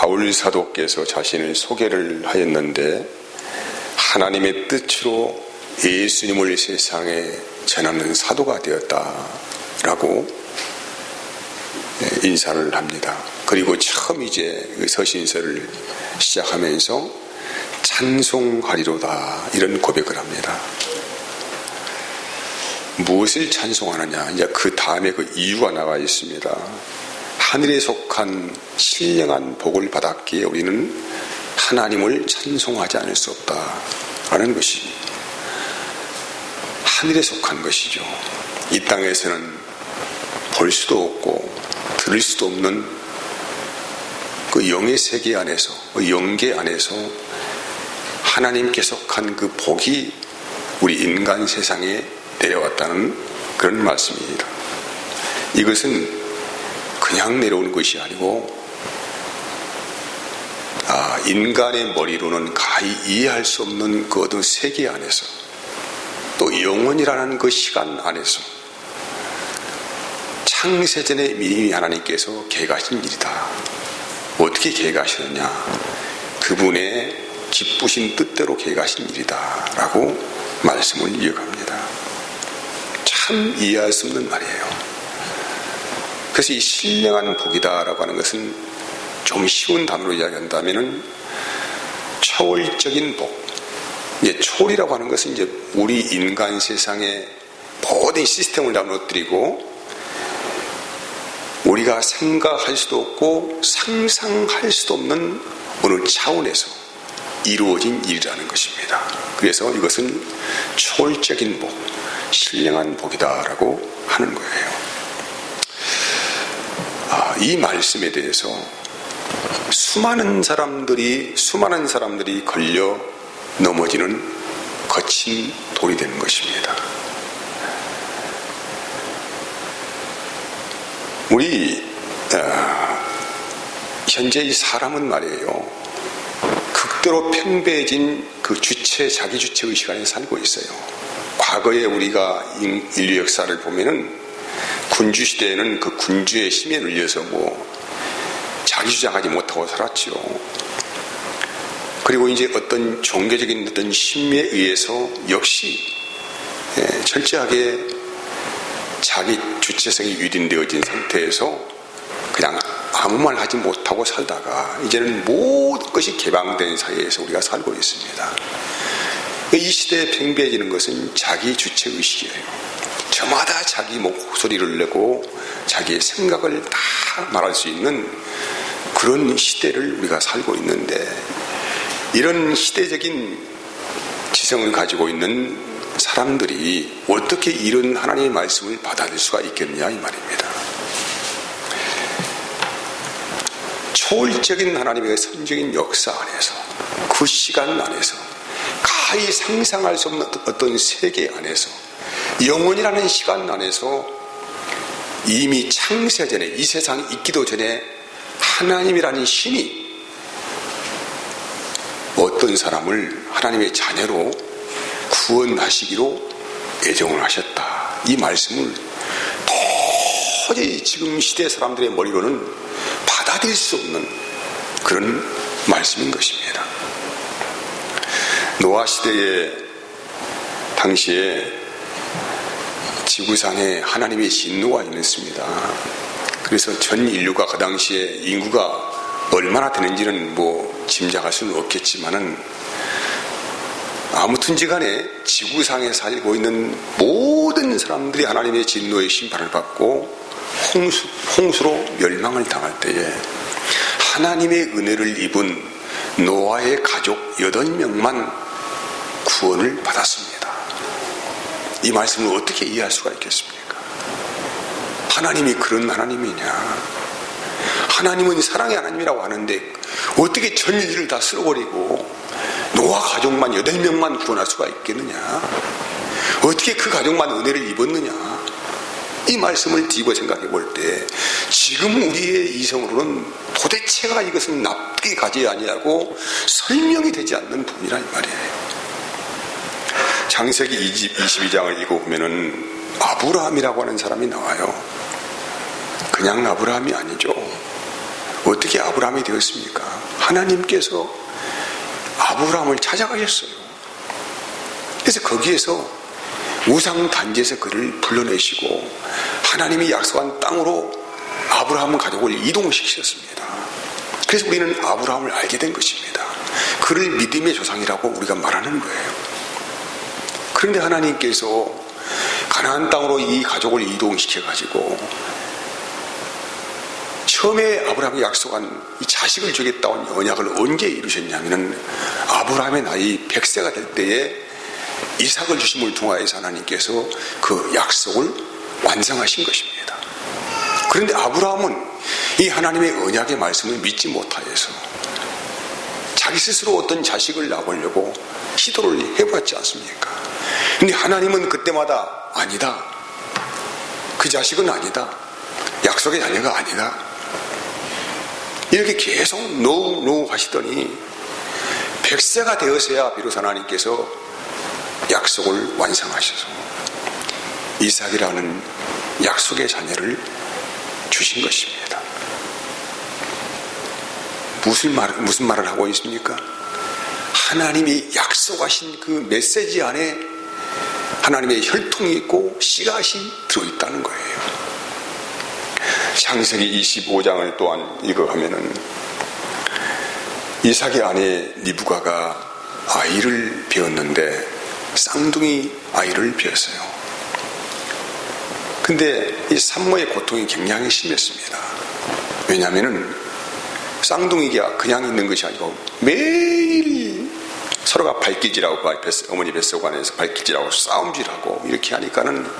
바울 사도께서 자신을 소개를 하였는데 하나님의 뜻으로 예수님을 세상에 전하는 사도가 되었다라고 인사를 합니다. 그리고 처음 이제 서신서를 시작하면서 찬송하리로다 이런 고백을 합니다. 무엇을 찬송하느냐? 이제 그 다음에 그 이유가 나와 있습니다. 하늘에 속한 신령한 복을 받았기에 우리는 하나님을 찬송하지 않을 수 없다라는 것이 하늘에 속한 것이죠. 이 땅에서는 볼 수도 없고 들을 수도 없는 그 영의 세계 안에서, 그 영계 안에서 하나님께 속한 그 복이 우리 인간 세상에 내려왔다는 그런 말씀입니다. 이것은 그냥 내려오는 것이 아니고 인간의 머리로는 가히 이해할 수 없는 그 어떤 세계 안에서 또 영원이라는 그 시간 안에서 창세전에 미리 하나님께서 계획하신 일이다. 어떻게 계획하시느냐? 그분의 기쁘신 뜻대로 계획하신 일이다 라고 말씀을 이어갑니다. 참 이해할 수 없는 말이에요. 그래서 이 신령한 복이다 라고 하는 것은 좀 쉬운 단어로 이야기한다면 초월적인 복. 이제 초월이라고 하는 것은 이제 우리 인간 세상의 모든 시스템을 다 무너뜨리고 우리가 생각할 수도 없고 상상할 수도 없는 어느 차원에서 이루어진 일이라는 것입니다. 그래서 이것은 초월적인 복, 신령한 복이다라고 하는 거예요. 이 말씀에 대해서 수많은 사람들이 걸려 넘어지는 거친 돌이 되는 것입니다. 우리 현재 이 사람은 말이에요, 극도로 팽배해진 그 자기 주체 의식 안에 살고 있어요. 과거에 우리가 인류 역사를 보면은 군주 시대에는 그 군주의 힘에 눌려서 자기 주장하지 못하고 살았죠. 그리고 이제 어떤 종교적인 어떤 힘에 의해서 역시 철저하게 자기 주체성이 유린되어진 상태에서 그냥 아무 말 하지 못하고 살다가 이제는 모든 것이 개방된 사회에서 우리가 살고 있습니다. 이 시대에 팽배해지는 것은 자기 주체 의식이에요. 저마다 자기 목소리를 내고 자기의 생각을 다 말할 수 있는 그런 시대를 우리가 살고 있는데, 이런 시대적인 지성을 가지고 있는 사람들이 어떻게 이런 하나님의 말씀을 받아들일 수가 있겠느냐 이 말입니다. 초월적인 하나님의 선적인 역사 안에서, 그 시간 안에서, 가히 상상할 수 없는 어떤 세계 안에서, 영원이라는 시간 안에서 이미 창세전에, 이 세상이 있기도 전에 하나님이라는 신이 어떤 사람을 하나님의 자녀로 구원하시기로 예정을 하셨다. 이 말씀을 도저히 지금 시대 사람들의 머리로는 받아들일 수 없는 그런 말씀인 것입니다. 노아 시대의 당시에 지구상에 하나님의 진노가 임했습니다. 그래서 전 인류가 그 당시에 인구가 얼마나 되는지는 짐작할 수는 없겠지만은, 아무튼지간에 지구상에 살고 있는 모든 사람들이 하나님의 진노의 심판을 받고 홍수로 멸망을 당할 때에 하나님의 은혜를 입은 노아의 가족 8명만 구원을 받았습니다. 이 말씀을 어떻게 이해할 수가 있겠습니까? 하나님이 그런 하나님이냐? 하나님은 사랑의 하나님이라고 하는데 어떻게 전 인류를 다 쓸어버리고 노아 가족만 8명만 구원할 수가 있겠느냐? 어떻게 그 가족만 은혜를 입었느냐? 이 말씀을 뒤집어 생각해 볼 때 지금 우리의 이성으로는 도대체가 이것은 납득이 가지 아니하고 설명이 되지 않는 부분이란 말이에요. 창세기 22장을 읽어보면은 아브라함이라고 하는 사람이 나와요. 그냥 아브라함이 아니죠. 어떻게 아브라함이 되었습니까? 하나님께서 아브라함을 찾아가셨어요. 그래서 거기에서 우상 단지에서 그를 불러내시고 하나님이 약속한 땅으로 아브라함 가족을 이동시키셨습니다. 그래서 우리는 아브라함을 알게 된 것입니다. 그를 믿음의 조상이라고 우리가 말하는 거예요. 그런데 하나님께서 가나안 땅으로 이 가족을 이동시켜가지고 처음에 아브라함이 약속한 이 자식을 주겠다는 언약을 언제 이루셨냐면은 아브라함의 나이 100세가 될 때에 이삭을 주심을 통하여서 하나님께서 그 약속을 완성하신 것입니다. 그런데 아브라함은 이 하나님의 언약의 말씀을 믿지 못하여서 자기 스스로 어떤 자식을 낳으려고 시도를 해봤지 않습니까? 근데 하나님은 그때마다 아니다. 그 자식은 아니다. 약속의 자녀가 아니다. 이렇게 계속 노 하시더니 100세가 되어서야 비로소 하나님께서 약속을 완성하셔서 이삭이라는 약속의 자녀를 주신 것입니다. 무슨 말을 하고 있습니까? 하나님이 약속하신 그 메시지 안에 하나님의 혈통이 있고 씨앗이 들어있다는 거예요. 창세기 25장을 또한 읽어가면은 이삭의 아내 리브가가 아이를 배웠는데 쌍둥이 아이를 배웠어요. 근데 이 산모의 고통이 굉장히 심했습니다. 왜냐하면은 쌍둥이가 그냥 있는 것이 아니고 매일 서로가 발기질하고 어머니 뱃속 안에서 발기질하고 싸움질하고 이렇게 하니까는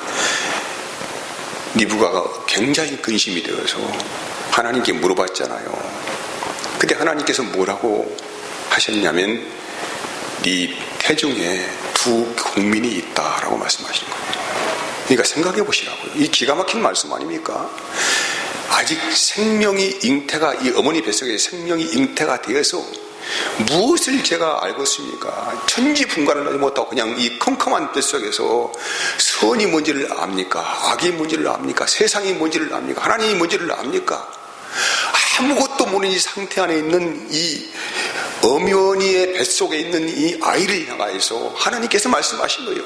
리브가가 굉장히 근심이 되어서 하나님께 물어봤잖아요. 근데 하나님께서 뭐라고 하셨냐면 네 태중에 두 국민이 있다라고 말씀하신 거예요. 그러니까 생각해 보시라고요. 이 기가 막힌 말씀 아닙니까? 아직 생명이 잉태가, 이 어머니 뱃속에 생명이 잉태가 되어서 무엇을 제가 알겠습니까? 천지분간을 하지 못하고 그냥 이 컴컴한 뱃속에서 선이 뭔지를 압니까? 악이 뭔지를 압니까? 세상이 뭔지를 압니까? 하나님이 뭔지를 압니까? 아무것도 모르는 이 상태 안에 있는 이 어머니의 뱃속에 있는 이 아이를 향하여서 하나님께서 말씀하신 거예요.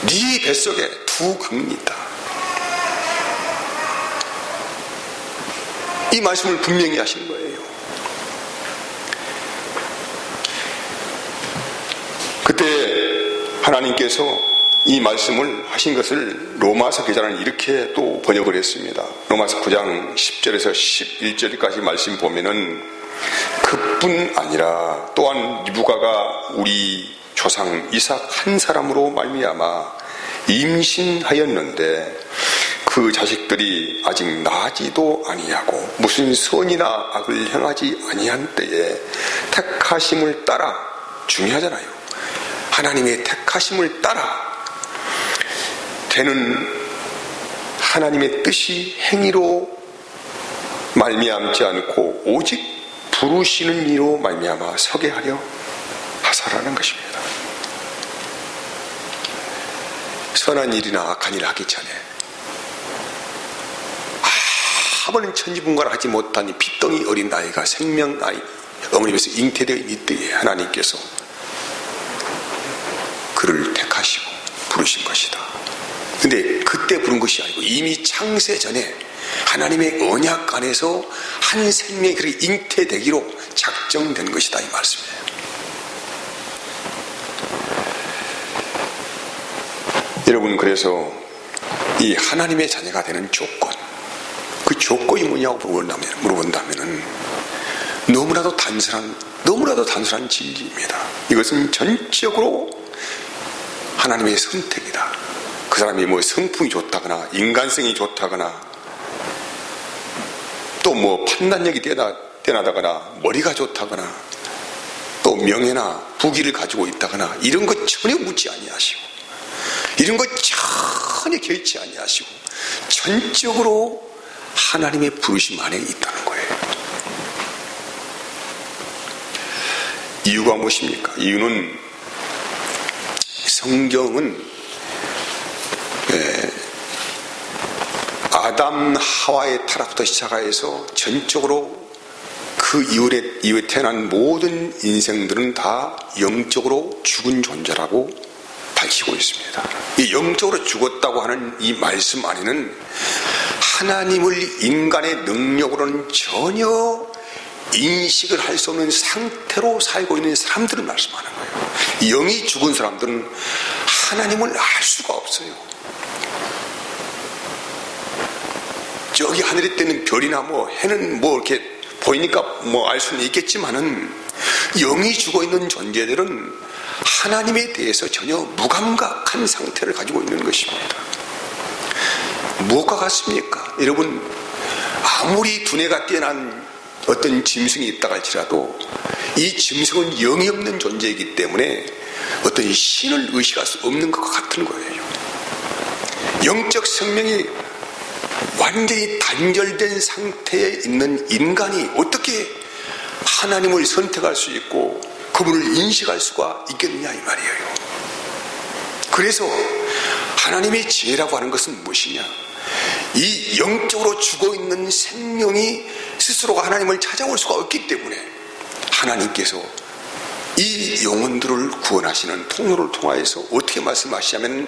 네 뱃속에 두 국민이 있다. 이 말씀을 분명히 하신 거예요. 그때 하나님께서 이 말씀을 하신 것을 로마서 기자는 이렇게 또 번역을 했습니다. 로마서 9장 10절에서 11절까지 말씀 보면은 그뿐 아니라 또한 리브가가 우리 조상 이삭 한 사람으로 말미암아 임신하였는데 그 자식들이 아직 나지도 아니하고 무슨 선이나 악을 행하지 아니한 때에 택하심을 따라, 중요하잖아요. 하나님의 택하심을 따라 되는 하나님의 뜻이 행위로 말미암지 않고 오직 부르시는 이로 말미암아 서게 하려 하사라는 것입니다. 선한 일이나 악한 일을 하기 전에 아무런 천지분간을 하지 못한 이 핏덩이 어린 아이가 생명 아이 어머니 뱃에 잉태되어 있는 때에 하나님께서 그를 택하시고 부르신 것이다. 근데 그때 부른 것이 아니고 이미 창세 전에 하나님의 언약 안에서 한 생명이 그렇게 잉태되기로 작정된 것이다, 이 말씀이에요. 여러분, 그래서 이 하나님의 자녀가 되는 조건, 그 조건이 뭐냐고 물어본다면은 너무나도 단순한 진리입니다. 이것은 전적으로 하나님의 선택이다. 그 사람이 뭐 성품이 좋다거나 인간성이 좋다거나 또 뭐 판단력이 뛰어나다거나 머리가 좋다거나 또 명예나 부귀를 가지고 있다거나 이런 것 전혀 묻지 아니하시고 이런 것 전혀 결치 아니하시고 전적으로 하나님의 부르심 안에 있다는 거예요. 이유가 무엇입니까? 이유는 성경은 아담 하와의 타락부터 시작해서 전적으로 그 이후에 태어난 모든 인생들은 다 영적으로 죽은 존재라고 밝히고 있습니다. 이 영적으로 죽었다고 하는 이 말씀 안에는 하나님을 인간의 능력으로는 전혀 인식을 할 수 없는 상태로 살고 있는 사람들을 말씀하는 거예요. 영이 죽은 사람들은 하나님을 알 수가 없어요. 저기 하늘에 뜨는 별이나 해는 이렇게 보이니까 알 수는 있겠지만은 영이 죽어 있는 존재들은 하나님에 대해서 전혀 무감각한 상태를 가지고 있는 것입니다. 무엇과 같습니까? 여러분, 아무리 두뇌가 뛰어난 어떤 짐승이 있다 할지라도 이 짐승은 영이 없는 존재이기 때문에 어떤 신을 의식할 수 없는 것과 같은 거예요. 영적 생명이 완전히 단절된 상태에 있는 인간이 어떻게 하나님을 선택할 수 있고 그분을 인식할 수가 있겠느냐 이 말이에요. 그래서 하나님의 지혜라고 하는 것은 무엇이냐? 이 영적으로 죽어있는 생명이 스스로가 하나님을 찾아올 수가 없기 때문에 하나님께서 이 영혼들을 구원하시는 통로를 통하여서 어떻게 말씀하시냐면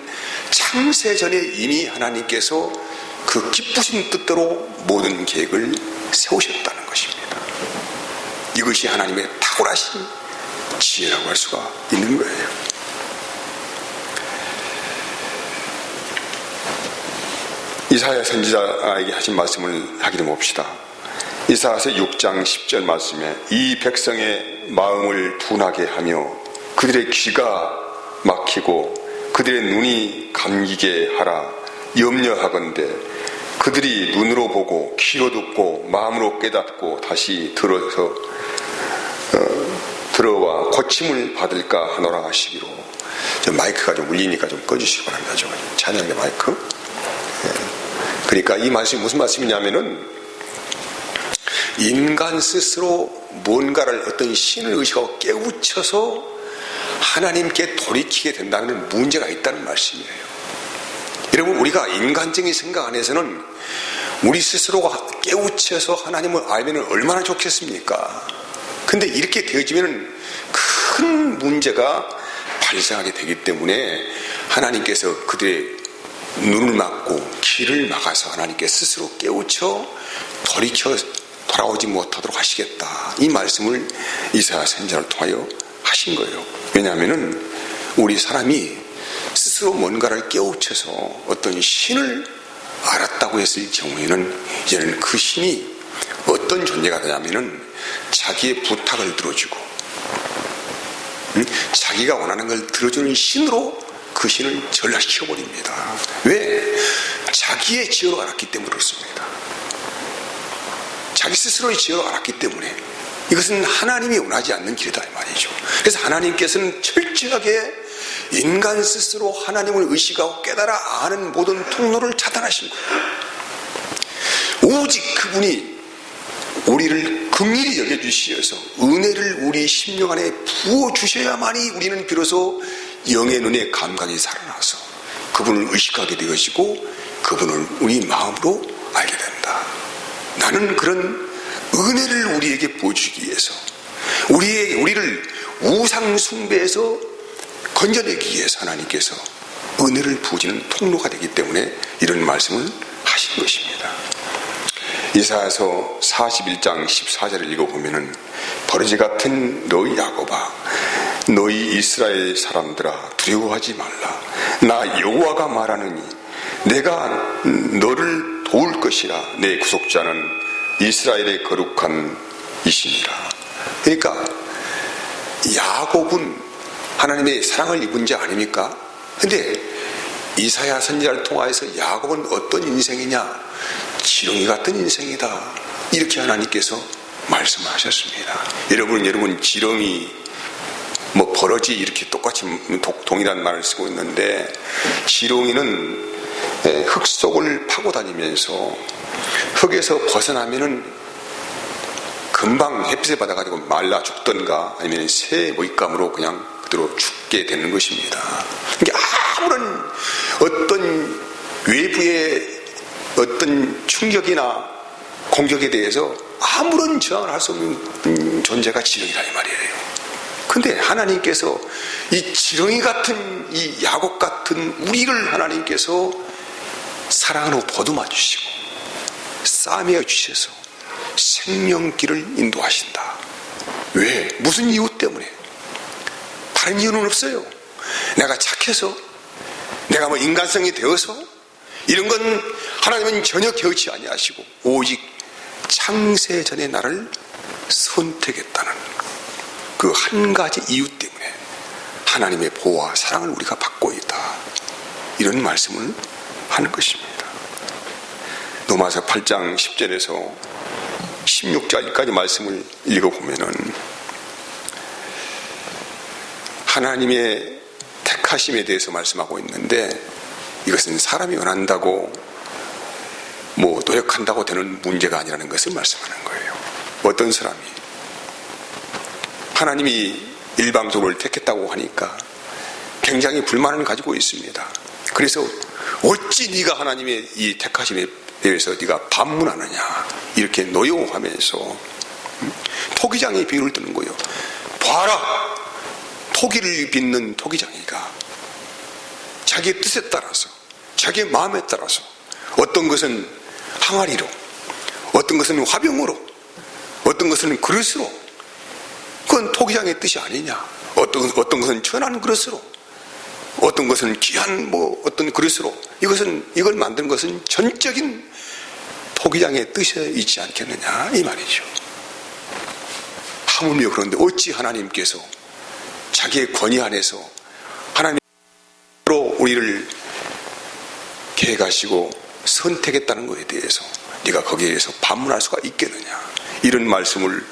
창세전에 이미 하나님께서 그 기쁘신 뜻대로 모든 계획을 세우셨다는 것입니다. 이것이 하나님의 탁월하신 지혜라고 할 수가 있는 거예요. 이사야 선지자에게 하신 말씀을 확인해 봅시다. 이사야서 6장 10절 말씀에 이 백성의 마음을 둔하게 하며 그들의 귀가 막히고 그들의 눈이 감기게 하라. 염려하건대 그들이 눈으로 보고 귀로 듣고 마음으로 깨닫고 다시 들어와 고침을 받을까 하노라 하시기로. 마이크가 좀 울리니까 좀 꺼주시기 바랍니다. 찬양의 마이크. 그러니까 이 말씀이 무슨 말씀이냐면은 인간 스스로 뭔가를 어떤 신을 의식하고 깨우쳐서 하나님께 돌이키게 된다는 문제가 있다는 말씀이에요. 여러분, 우리가 인간적인 생각 안에서는 우리 스스로가 깨우쳐서 하나님을 알면 얼마나 좋겠습니까? 근데 이렇게 되어지면 큰 문제가 발생하게 되기 때문에 하나님께서 그들의 눈을 막고 귀를 막아서 하나님께 스스로 깨우쳐 돌아오지 못하도록 하시겠다. 이 말씀을 이사야 선지자를 통하여 하신 거예요. 왜냐하면은 우리 사람이 스스로 뭔가를 깨우쳐서 어떤 신을 알았다고 했을 경우에는 이제는 그 신이 어떤 존재가 되냐면은 자기의 부탁을 들어주고 자기가 원하는 걸 들어주는 신으로 그 신을 전락시켜버립니다. 왜? 자기의 지혜로 알았기 때문에 그렇습니다. 자기 스스로의 지혜로 알았기 때문에 이것은 하나님이 원하지 않는 길이다 이 말이죠. 그래서 하나님께서는 철저하게 인간 스스로 하나님을 의식하고 깨달아 아는 모든 통로를 차단하신 거예요. 오직 그분이 우리를 긍휼히 여겨주시어서 은혜를 우리 심령 안에 부어주셔야만이 우리는 비로소 영의 눈에 감각이 살아나서 그분을 의식하게 되어지고 그분을 우리 마음으로 알게 된다. 나는 그런 은혜를 우리에게 보여주기 위해서 우리를 우상 숭배에서 건져내기 위해서 하나님께서 은혜를 부어주는 통로가 되기 때문에 이런 말씀을 하신 것입니다. 이사야서 41장 14절을 읽어보면은 버러지 같은 너희 야곱아 너희 이스라엘 사람들아 두려워하지 말라. 나 여호와가 말하느니 내가 너를 도울 것이라. 내 구속자는 이스라엘의 거룩한 이시니라. 그러니까 야곱은 하나님의 사랑을 입은 자 아닙니까? 근데 이사야 선지자를 통하여서 야곱은 어떤 인생이냐? 지렁이 같은 인생이다. 이렇게 하나님께서 말씀하셨습니다. 여러분 지렁이 버러지 이렇게 똑같이 동일한 말을 쓰고 있는데 지렁이는 흙 속을 파고 다니면서 흙에서 벗어나면은 금방 햇빛에 받아가지고 말라 죽던가 아니면 새 모잇감으로 그냥 그대로 죽게 되는 것입니다. 그러니까 아무런 어떤 외부의 어떤 충격이나 공격에 대해서 아무런 저항을 할 수 없는 존재가 지렁이라 이 말이에요. 근데 하나님께서 이 지렁이 같은, 이 야곱 같은 우리를 하나님께서 사랑으로 보듬어 주시고 싸매어 주셔서 생명길을 인도하신다. 왜? 무슨 이유 때문에? 다른 이유는 없어요. 내가 착해서, 내가 뭐 인간성이 되어서, 이런 건 하나님은 전혀 개의치 아니하시고 오직 창세 전에 나를 선택했다는 그 한 가지 이유 때문에 하나님의 보호와 사랑을 우리가 받고 있다. 이런 말씀을 하는 것입니다. 로마서 8장 10절에서 16절까지 말씀을 읽어보면은 하나님의 택하심에 대해서 말씀하고 있는데, 이것은 사람이 원한다고 뭐 노력한다고 되는 문제가 아니라는 것을 말씀하는 거예요. 어떤 사람이 하나님이 일방적으로 택했다고 하니까 굉장히 불만을 가지고 있습니다. 그래서 어찌 네가 하나님의 이 택하심에 대해서 네가 반문하느냐, 이렇게 노여워하면서 토기장의 비유를 드는 거예요. 봐라, 토기를 빚는 토기장이가 자기의 뜻에 따라서, 자기의 마음에 따라서 어떤 것은 항아리로, 어떤 것은 화병으로, 어떤 것은 그릇으로, 그건 토기장의 뜻이 아니냐. 어떤 것은 천한 그릇으로, 어떤 것은 귀한 뭐 어떤 그릇으로, 이걸 만드는 것은 전적인 토기장의 뜻에 있지 않겠느냐 이 말이죠. 하물며 그런데 어찌 하나님께서 자기의 권위 안에서 하나님으로 우리를 계획하시고 선택했다는 것에 대해서 네가 거기에 대해서 반문할 수가 있겠느냐, 이런 말씀을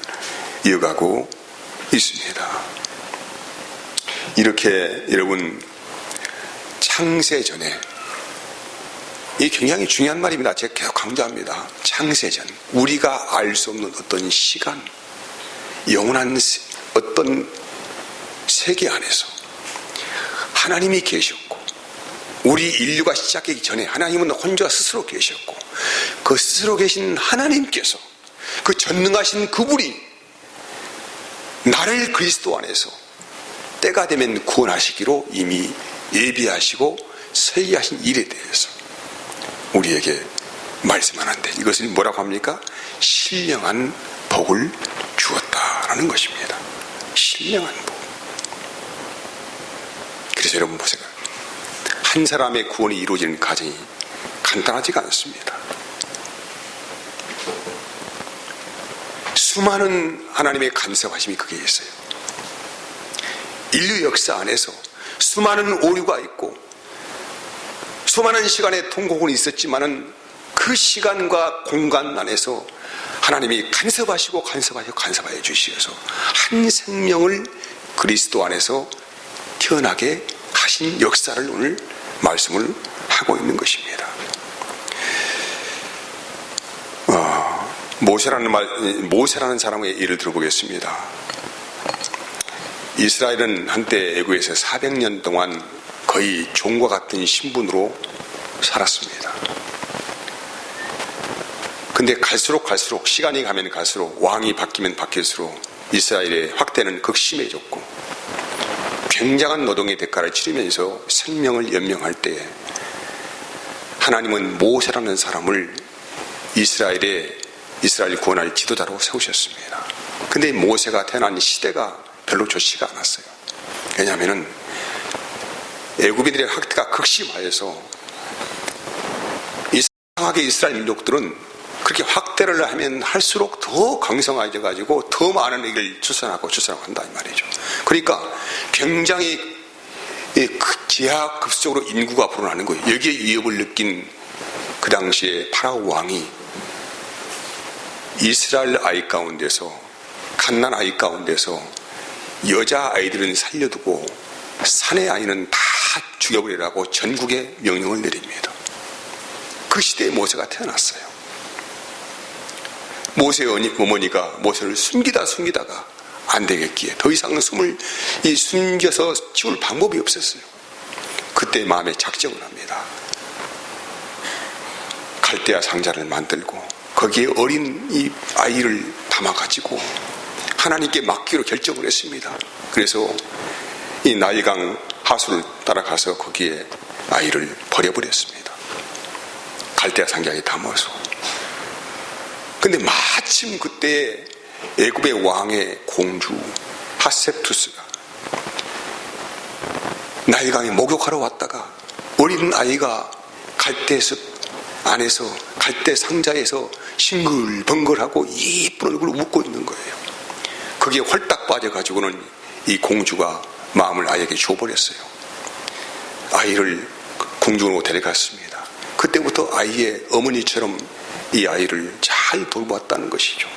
이어가고 있습니다. 이렇게 여러분, 창세전에, 이 굉장히 중요한 말입니다. 제가 계속 강조합니다. 창세전, 우리가 알 수 없는 어떤 시간, 영원한 어떤 세계 안에서 하나님이 계셨고, 우리 인류가 시작하기 전에 하나님은 혼자 스스로 계셨고, 그 스스로 계신 하나님께서, 그 전능하신 그분이 나를 그리스도 안에서 때가 되면 구원하시기로 이미 예비하시고 설계하신 일에 대해서 우리에게 말씀하는데, 이것을 뭐라고 합니까? 신령한 복을 주었다라는 것입니다. 신령한 복. 그래서 여러분 보세요. 한 사람의 구원이 이루어지는 과정이 간단하지가 않습니다. 수많은 하나님의 간섭하심이 거기에 있어요. 인류 역사 안에서 수많은 오류가 있고 수많은 시간의 통곡은 있었지만은 그 시간과 공간 안에서 하나님이 간섭하시고 간섭하여 주시어서 한 생명을 그리스도 안에서 태어나게 하신 역사를 오늘 말씀을 하고 있는 것입니다. 모세라는 사람의 예를 들어보겠습니다. 이스라엘은 한때 애굽에서 400년 동안 거의 종과 같은 신분으로 살았습니다. 근데 갈수록 시간이 가면 갈수록, 왕이 바뀌면 바뀔수록 이스라엘의 확대는 극심해졌고, 굉장한 노동의 대가를 치르면서 생명을 연명할 때에 하나님은 모세라는 사람을 이스라엘 구원할 지도자로 세우셨습니다. 근데 모세가 태어난 시대가 별로 좋지가 않았어요. 왜냐하면 애굽인들의 확대가 극심하여서 이상하게 이스라엘 민족들은 그렇게 확대를 하면 할수록 더 강성해져 가지고 더 많은 애를 출산하고 한다 이 말이죠. 그러니까 굉장히 기하급수적으로 인구가 불어나는 거예요. 여기에 위협을 느낀 그 당시에 파라오 왕이 이스라엘 아이 가운데서, 갓난 아이 가운데서 여자 아이들은 살려두고 산의 아이는 다 죽여버리라고 전국에 명령을 내립니다. 그 시대에 모세가 태어났어요. 모세의 어머니가 모세를 숨기다가 안 되겠기에 더 이상 숨겨서 지울 방법이 없었어요. 그때 마음에 작정을 합니다. 갈대아 상자를 만들고 거기에 어린 이 아이를 담아가지고 하나님께 맡기로 결정을 했습니다. 그래서 이 나일강 하수를 따라가서 거기에 아이를 버려버렸습니다. 갈대아 상자에 담아서. 근데 마침 그때 애굽의 왕의 공주 하셉투스가 나일강에 목욕하러 왔다가 어린 아이가 갈대숲 안에서 갈대 상자에서 싱글벙글하고 이쁜 얼굴로 웃고 있는 거예요. 거기에 홀딱 빠져가지고는 이 공주가 마음을 아이에게 줘버렸어요. 아이를 궁중으로 데려갔습니다. 그때부터 아이의 어머니처럼 이 아이를 잘 돌봤다는 것이죠.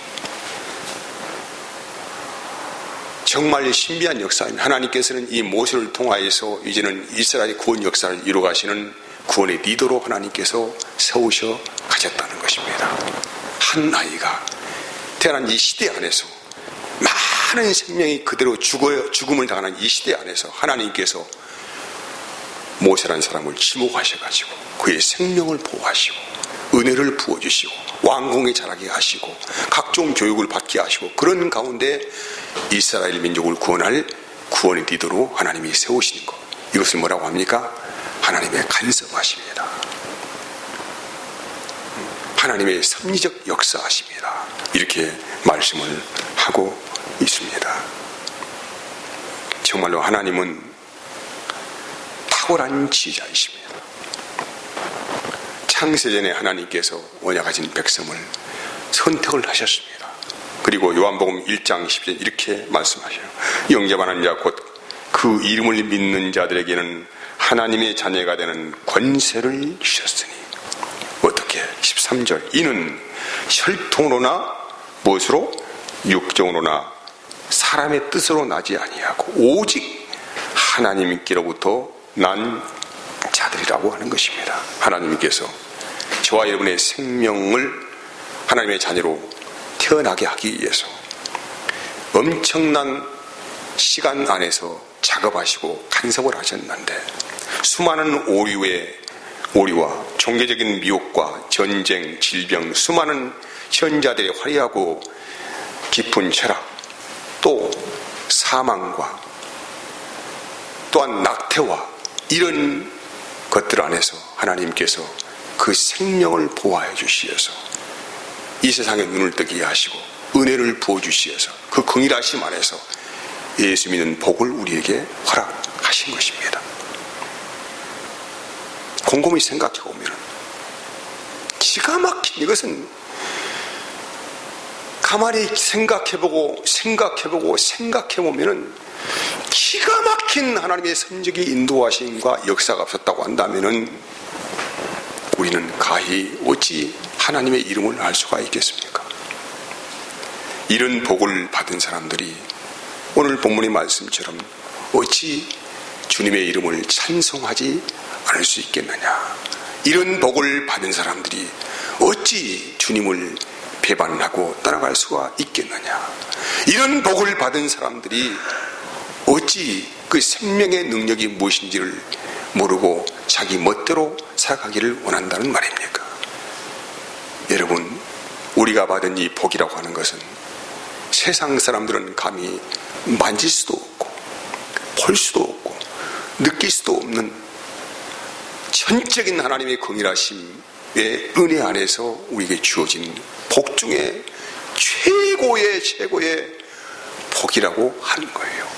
정말 신비한 역사입니다. 하나님께서는 이 모세를 통하여서 이제는 이스라엘의 구원 역사를 이루어가시는 구원의 리더로 하나님께서 세우셔 가셨다는 것입니다. 한 아이가 태어난 이 시대 안에서 많은 생명이 그대로 죽음을 당하는 이 시대 안에서 하나님께서 모세라는 사람을 지목하셔가지고 그의 생명을 보호하시고 은혜를 부어주시고 왕궁에 자라게 하시고 각종 교육을 받게 하시고 그런 가운데 이스라엘 민족을 구원할 구원의 리더로 하나님이 세우시는 것, 이것을 뭐라고 합니까? 하나님의 간섭하십니다. 하나님의 섭리적 역사하십니다. 이렇게 말씀을 하고 있습니다. 정말로 하나님은 탁월한 지혜자이십니다. 창세전에 하나님께서 언약하신 백성을 선택을 하셨습니다. 그리고 요한복음 1장 10절 이렇게 말씀하셔요. 영접하는 자 곧 그 이름을 믿는 자들에게는 하나님의 자녀가 되는 권세를 주셨으니 어떻게? 13절 이는 혈통으로나 무엇으로? 육정으로나 사람의 뜻으로 나지 아니하고 오직 하나님께로부터 난 자들이라고 하는 것입니다. 하나님께서 저와 여러분의 생명을 하나님의 자녀로 태어나게 하기 위해서 엄청난 시간 안에서 작업하시고 간섭을 하셨는데 수많은 오류와 종교적인 미혹과 전쟁, 질병, 수많은 현자들의 화려하고 깊은 철학, 또 사망과 또한 낙태와 이런 것들 안에서 하나님께서 그 생명을 보호해 주시어서 이 세상에 눈을 뜨게 하시고 은혜를 부어주시어서 그 긍휼하심 안에서 예수 믿는 복을 우리에게 허락하신 것입니다. 곰곰이 생각해 보면 기가 막힌, 이것은 가만히 생각해보고 생각해보면 기가 막힌 하나님의 선적인 인도하심과 역사가 없었다고 한다면 우리는 가히 어찌 하나님의 이름을 알 수가 있겠습니까? 이런 복을 받은 사람들이 오늘 본문의 말씀처럼 어찌 주님의 이름을 찬송하지 않을 수 있겠느냐? 이런 복을 받은 사람들이 어찌 주님을 배반하고 따라갈 수가 있겠느냐? 이런 복을 받은 사람들이 어찌 그 생명의 능력이 무엇인지를 모르고 자기 멋대로 살아가기를 원한다는 말입니까? 여러분, 우리가 받은 이 복이라고 하는 것은 세상 사람들은 감히 만질 수도 없고 볼 수도 없고 느낄 수도 없는 전적인 하나님의 긍휼하심의 은혜 안에서 우리에게 주어진 복 중에 최고의 복이라고 하는 거예요.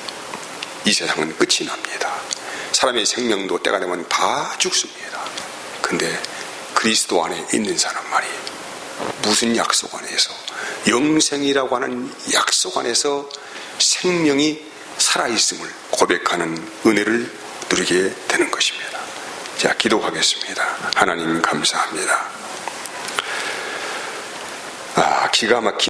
이 세상은 끝이 납니다. 사람의 생명도 때가 되면 다 죽습니다. 근데 그리스도 안에 있는 사람만이 무슨 약속 안에서, 영생이라고 하는 약속 안에서 생명이 살아있음을 고백하는 은혜를 누리게 되는 것입니다. 자, 기도하겠습니다. 하나님 감사합니다. 기가 막힌